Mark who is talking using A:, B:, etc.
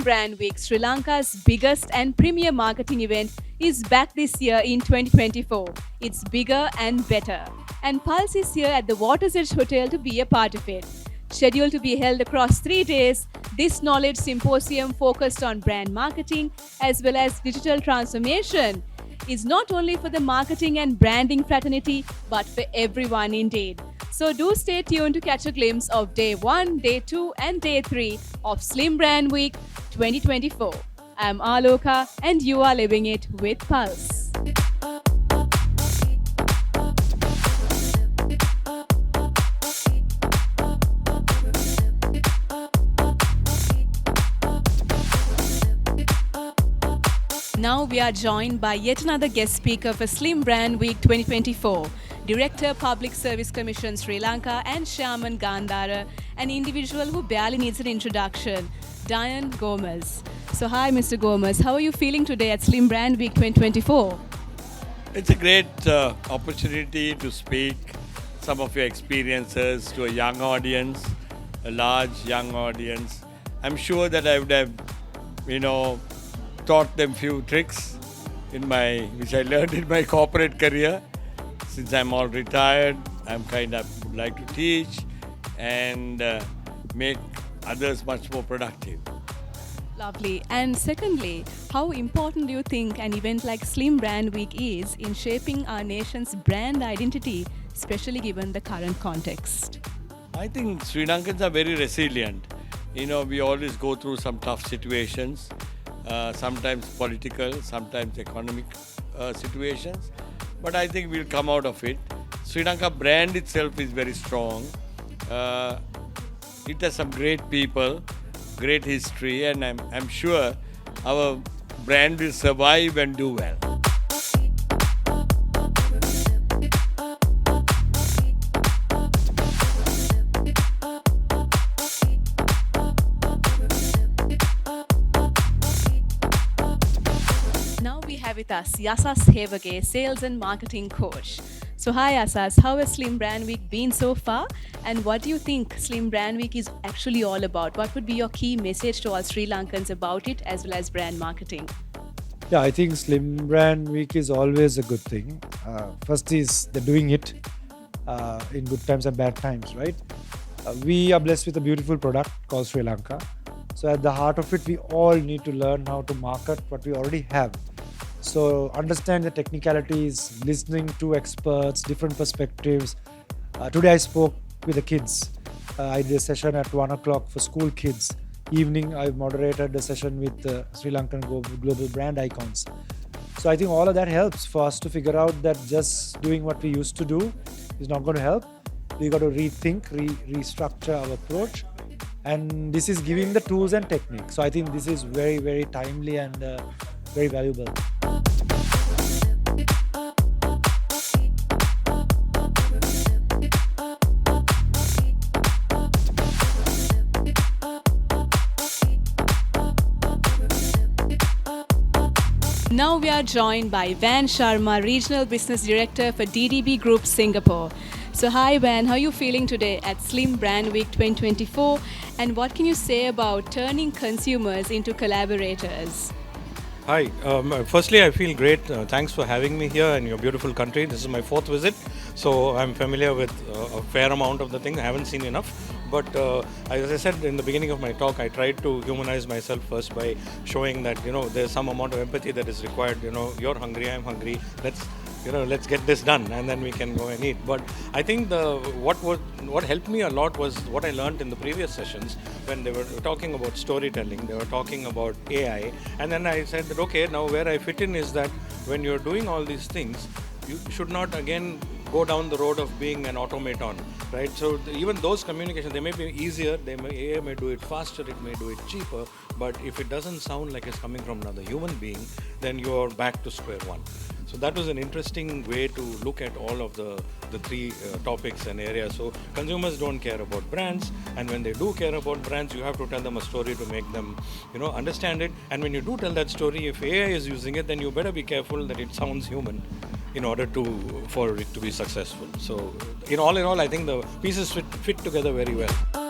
A: Brand Week, Sri Lanka's biggest and premier marketing event, is back this year in 2024. It's bigger and better. And Pulse is here at the Water's Edge Hotel to be a part of it. Scheduled to be held across 3 days, this knowledge symposium focused on brand marketing as well as digital transformation is not only for the marketing and branding fraternity, but for everyone indeed. So do stay tuned to catch a glimpse of Day 1, Day 2 and Day 3 of SLIM Brand Week 2024. I'm Aloka and you are living it with Pulse. Now we are joined by yet another guest speaker for SLIM Brand Week 2024, Director Public Service Commission Sri Lanka and Sharma Gandhara, an individual who barely needs an introduction, Diane Gomez. So hi Mr. Gomez, how are you feeling today at SLIM Brand Week 2024?
B: It's a great opportunity to speak some of your experiences to a young audience, a large young audience. I'm sure that I would have, taught them few tricks which I learned in my corporate career. Since I'm all retired, I'm kind of like to teach and make others much more productive.
A: Lovely. And secondly, how important do you think an event like SLIM Brand Week is in shaping our nation's brand identity, especially given the current context?
B: I think Sri Lankans are very resilient. We always go through some tough situations, sometimes political, sometimes economic situations. But I think we'll come out of it. Sri Lanka brand itself is very strong. It has some great people, great history, and I'm sure our brand will survive and do well.
A: Now we have with us ASAS Hevage, Sales and Marketing Coach. So hi ASAS, how has SLIM Brand Week been so far? And what do you think SLIM Brand Week is actually all about? What would be your key message to all Sri Lankans about it as well as brand marketing?
C: Yeah, I think SLIM Brand Week is always a good thing. First is they're doing it in good times and bad times, right? We are blessed with a beautiful product called Sri Lanka. So at the heart of it, we all need to learn how to market what we already have. So understand the technicalities, listening to experts, different perspectives. Today I spoke with the kids. I did a session at 1 o'clock for school kids. Evening I moderated a session with Sri Lankan global brand icons. So I think all of that helps for us to figure out that just doing what we used to do is not going to help. We got to rethink, restructure our approach. And this is giving the tools and techniques. So I think this is very, very timely and very valuable.
A: Now we are joined by Van Sharma, Regional Business Director for DDB Group Singapore. So hi Van, how are you feeling today at SLIM Brand Week 2024? And what can you say about turning consumers into collaborators?
D: Hi, firstly I feel great. Thanks for having me here in your beautiful country. This is my 4th visit, so I'm familiar with a fair amount of the things. I haven't seen enough. But as I said in the beginning of my talk, I tried to humanize myself first by showing that, there's some amount of empathy that is required. You're hungry, I'm hungry. Let's get this done, and then we can go and eat. But I think what helped me a lot was what I learned in the previous sessions when they were talking about storytelling, they were talking about AI, and then I said that okay, now where I fit in is that when you're doing all these things, you should not again go down the road of being an automaton, right? So even those communications, they may be easier, AI may do it faster, it may do it cheaper, but if it doesn't sound like it's coming from another human being, then you're back to square one. So that was an interesting way to look at all of the three topics and areas. So consumers don't care about brands, and when they do care about brands, you have to tell them a story to make them, understand it. And when you do tell that story, if AI is using it, then you better be careful that it sounds human in order for it to be successful. So in all, I think the pieces fit together very well.